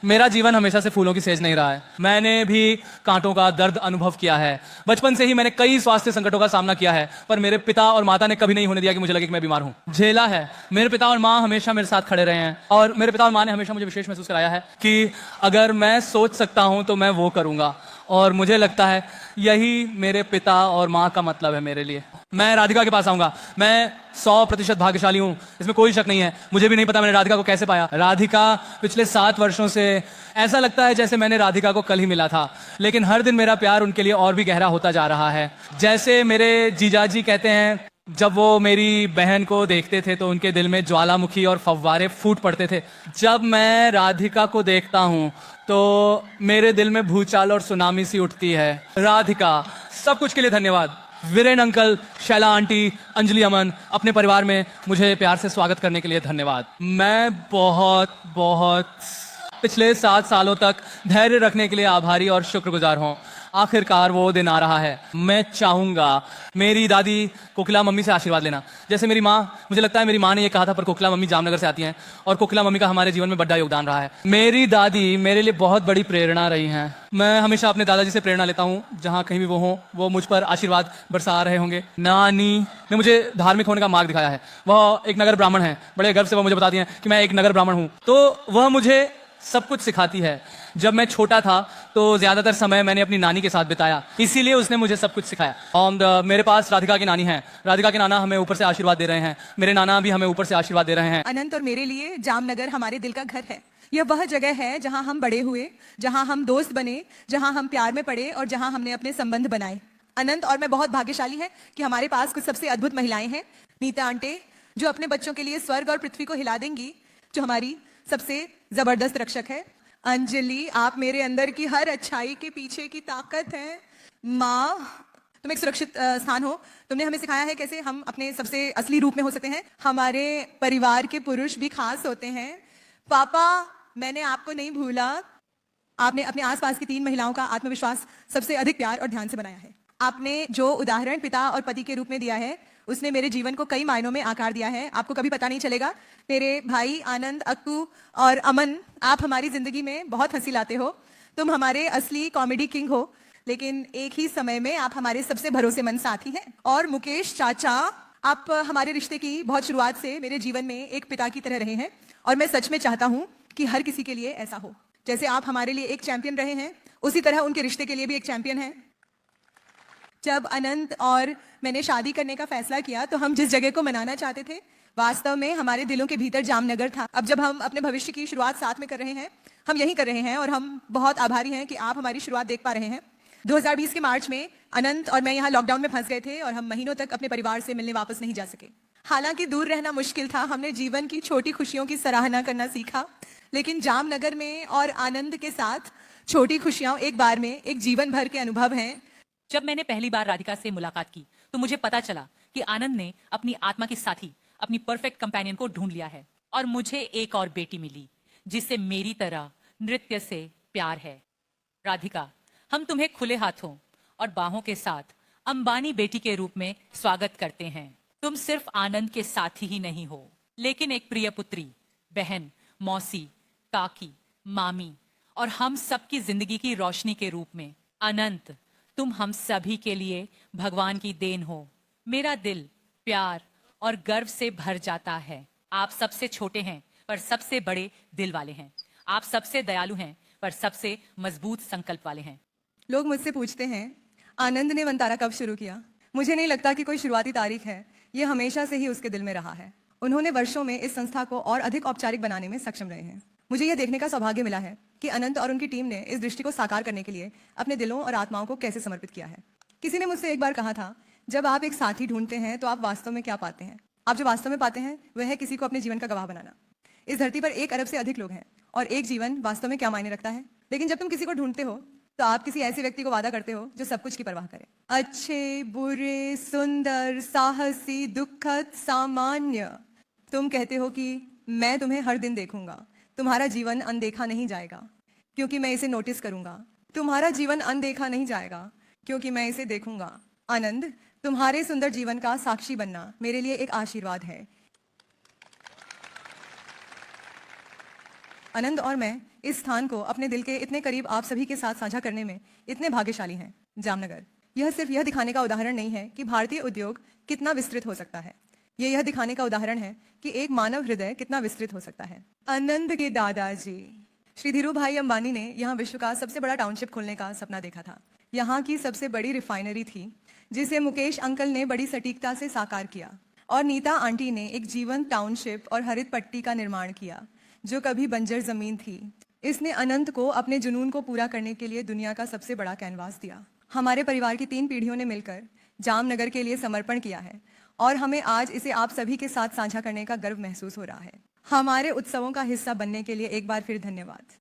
मेरा जीवन हमेशा से फूलों की सेज नहीं रहा है। मैंने भी कांटों का दर्द अनुभव किया है। बचपन से ही मैंने कई स्वास्थ्य संकटों का सामना किया है, पर मेरे पिता और माता ने कभी नहीं होने दिया कि मुझे लगे कि मैं बीमार हूं। झेला है। मेरे पिता और माँ हमेशा मेरे साथ खड़े रहे हैं, और मेरे पिता और माँ ने हमेशा मुझे विशेष महसूस कराया है कि अगर मैं सोच सकता हूं तो मैं वो करूंगा। और मुझे लगता है यही मेरे पिता और माँ का मतलब है मेरे लिए। मैं राधिका के पास आऊंगा। मैं 100% भाग्यशाली हूं, इसमें कोई शक नहीं है। मुझे भी नहीं पता मैंने राधिका को कैसे पाया। राधिका पिछले 7 वर्षों से ऐसा लगता है जैसे मैंने राधिका को कल ही मिला था, लेकिन हर दिन मेरा प्यार उनके लिए और भी गहरा होता जा रहा है। जैसे मेरे जीजाजी कहते हैं, जब वो मेरी बहन को देखते थे तो उनके दिल में ज्वालामुखी और फव्वारे फूट पड़ते थे। जब मैं राधिका को देखता हूं तो मेरे दिल में भूचाल और सुनामी सी उठती है। राधिका, सब कुछ के लिए धन्यवाद। वीरेन अंकल, शैला आंटी, अंजलि अमन, अपने परिवार में मुझे प्यार से स्वागत करने के लिए धन्यवाद। मैं बहुत बहुत पिछले 7 सालों तक धैर्य रखने के लिए आभारी और शुक्रगुजार हूँ। आखिरकार वो दिन आ रहा है। मैं चाहूंगा मेरी दादी कोकिला मम्मी से आशीर्वाद लेना। जैसे मेरी माँ, मुझे लगता है मेरी माँ ने ये कहा था, पर कोकिला मम्मी जामनगर से आती हैं और कोकिला मम्मी का हमारे जीवन में बड़ा योगदान रहा है। मेरी दादी मेरे लिए बहुत बड़ी प्रेरणा रही हैं। मैं हमेशा अपने दादाजी से प्रेरणा लेता हूँ। जहाँ कहीं भी वो हों, वो मुझ पर आशीर्वाद बरसा रहे होंगे। नानी ने मुझे धार्मिक होने का मार्ग दिखाया है। वह एक नगर ब्राह्मण है। बड़े गर्व से वह मुझे बताती हैं कि मैं एक नगर ब्राह्मण हूँ। तो वह मुझे सब कुछ सिखाती है। जब मैं छोटा था तो ज्यादातर समय मैंने अपनी नानी के साथ बिताया, इसीलिए उसने मुझे सब कुछ सिखाया। और मेरे पास राधिका की नानी है। राधिका के नाना हमें ऊपर से आशीर्वाद दे रहे हैं। मेरे नाना भी हमें ऊपर से आशीर्वाद दे रहे हैं। अनंत और मेरे लिए जामनगर हमारे दिल का घर है। यह वह जगह है जहां हम बड़े हुए, जहां हम दोस्त बने, जहां हम प्यार में पड़े और जहां हमने अपने संबंध बनाए। अनंत और मैं बहुत भाग्यशाली हैं कि हमारे पास कुछ सबसे अद्भुत महिलाएं हैं। नीता आंटे, जो अपने बच्चों के लिए स्वर्ग और पृथ्वी को हिला देंगी, जो हमारी सबसे जबरदस्त रक्षक है। अंजलि, आप मेरे अंदर की हर अच्छाई के पीछे की ताकत है। माँ, तुम एक सुरक्षित स्थान हो। तुमने हमें सिखाया है कैसे हम अपने सबसे असली रूप में हो सकते हैं। हमारे परिवार के पुरुष भी खास होते हैं। पापा, मैंने आपको नहीं भूला। आपने अपने आसपास की 3 महिलाओं का आत्मविश्वास सबसे अधिक प्यार और ध्यान से बनाया है। आपने जो उदाहरण पिता और पति के रूप में दिया है, उसने मेरे जीवन को कई मायनों में आकार दिया है। आपको कभी पता नहीं चलेगा। मेरे भाई आनंद, अक्कू और अमन, आप हमारी जिंदगी में बहुत हंसी लाते हो। तुम हमारे असली कॉमेडी किंग हो, लेकिन एक ही समय में आप हमारे सबसे भरोसेमंद साथी हैं। और मुकेश चाचा, आप हमारे रिश्ते की बहुत शुरुआत से मेरे जीवन में एक पिता की तरह रहे हैं, और मैं सच में चाहता हूं कि हर किसी के लिए ऐसा हो। जैसे आप हमारे लिए एक चैंपियन रहे हैं, उसी तरह उनके रिश्ते के लिए भी एक चैंपियन है। जब अनंत और मैंने शादी करने का फैसला किया तो हम जिस जगह को मनाना चाहते थे, वास्तव में हमारे दिलों के भीतर जामनगर था। अब जब हम अपने भविष्य की शुरुआत साथ में कर रहे हैं, हम यही कर रहे हैं, और हम बहुत आभारी हैं कि आप हमारी शुरुआत देख पा रहे हैं। 2020 के मार्च में अनंत और मैं यहाँ लॉकडाउन में फंस गए थे, और हम महीनों तक अपने परिवार से मिलने वापस नहीं जा सके। हालांकि दूर रहना मुश्किल था, हमने जीवन की छोटी खुशियों की सराहना करना सीखा। लेकिन जामनगर में और आनंद के साथ छोटी खुशियां एक बार में एक जीवन भर के अनुभव हैं। जब मैंने पहली बार राधिका से मुलाकात की तो मुझे पता चला कि आनंद ने अपनी आत्मा की साथी, अपनी परफेक्ट कंपेनियन को ढूंढ लिया है। और मुझे एक और बेटी मिली जिससे मेरी तरह नृत्य से प्यार है। राधिका, हम तुम्हें खुले हाथों और बाहों के साथ अंबानी बेटी के रूप में स्वागत करते हैं। तुम सिर्फ आनंद के साथी ही नहीं हो, लेकिन एक प्रिय पुत्री, बहन, मौसी, काकी, मामी और हम सबकी जिंदगी की रोशनी के रूप में। अनंत, तुम हम सभी के लिए भगवान की देन हो। मेरा दिल प्यार और गर्व से भर जाता है। आप सबसे छोटे हैं पर सबसे बड़े दिल वाले हैं। आप सबसे दयालु हैं पर सबसे मजबूत संकल्प वाले हैं। लोग मुझसे पूछते हैं, आनंद ने वनतारा कब शुरू किया? मुझे नहीं लगता कि कोई शुरुआती तारीख है। ये हमेशा से ही उसके दिल में रहा है। उन्होंने वर्षों में इस संस्था को और अधिक औपचारिक बनाने में सक्षम रहे हैं। मुझे यह देखने का सौभाग्य मिला है कि अनंत और उनकी टीम ने इस दृष्टि को साकार करने के लिए अपने दिलों और आत्माओं को कैसे समर्पित किया है। किसी ने मुझसे एक बार कहा था, जब आप एक साथी ढूंढते हैं तो आप वास्तव में क्या पाते हैं? आप जो वास्तव में पाते हैं वह है किसी को अपने जीवन का गवाह बनाना। इस धरती पर 1 अरब से अधिक लोग हैं, और एक जीवन वास्तव में क्या मायने रखता है। लेकिन जब तुम किसी को ढूंढते हो तो आप किसी ऐसे व्यक्ति को वादा करते हो जो सब कुछ की परवाह करे। अच्छे, बुरे, सुंदर, साहसी, दुखद, सामान्य। तुम कहते हो कि मैं तुम्हें हर दिन देखूंगा, तुम्हारा जीवन अनदेखा नहीं जाएगा क्योंकि मैं इसे नोटिस करूंगा। तुम्हारा जीवन अनदेखा नहीं जाएगा क्योंकि मैं इसे देखूंगा। आनंद, तुम्हारे सुंदर जीवन का साक्षी बनना मेरे लिए एक आशीर्वाद है। आनंद और मैं इस स्थान को अपने दिल के इतने करीब आप सभी के साथ साझा करने में इतने भाग्यशाली हैं। जामनगर यह सिर्फ यह दिखाने का उदाहरण नहीं है कि भारतीय उद्योग कितना विस्तृत हो सकता है, यह दिखाने का उदाहरण है कि एक मानव हृदय कितना विस्तृत हो सकता है। आनंद के दादाजी श्री धीरू भाई अंबानी ने यहाँ विश्व का सबसे बड़ा टाउनशिप खोलने का सपना देखा था। यहाँ की सबसे बड़ी रिफाइनरी थी जिसे मुकेश अंकल ने बड़ी सटीकता से साकार किया और नीता आंटी ने एक जीवंत टाउनशिप और हरित पट्टी का निर्माण किया जो कभी बंजर जमीन थी। इसने अनंत को अपने जुनून को पूरा करने के लिए दुनिया का सबसे बड़ा कैनवास दिया। हमारे परिवार की 3 पीढ़ियों ने मिलकर जामनगर के लिए समर्पण किया है और हमें आज इसे आप सभी के साथ साझा करने का गर्व महसूस हो रहा है। हमारे उत्सवों का हिस्सा बनने के लिए एक बार फिर धन्यवाद।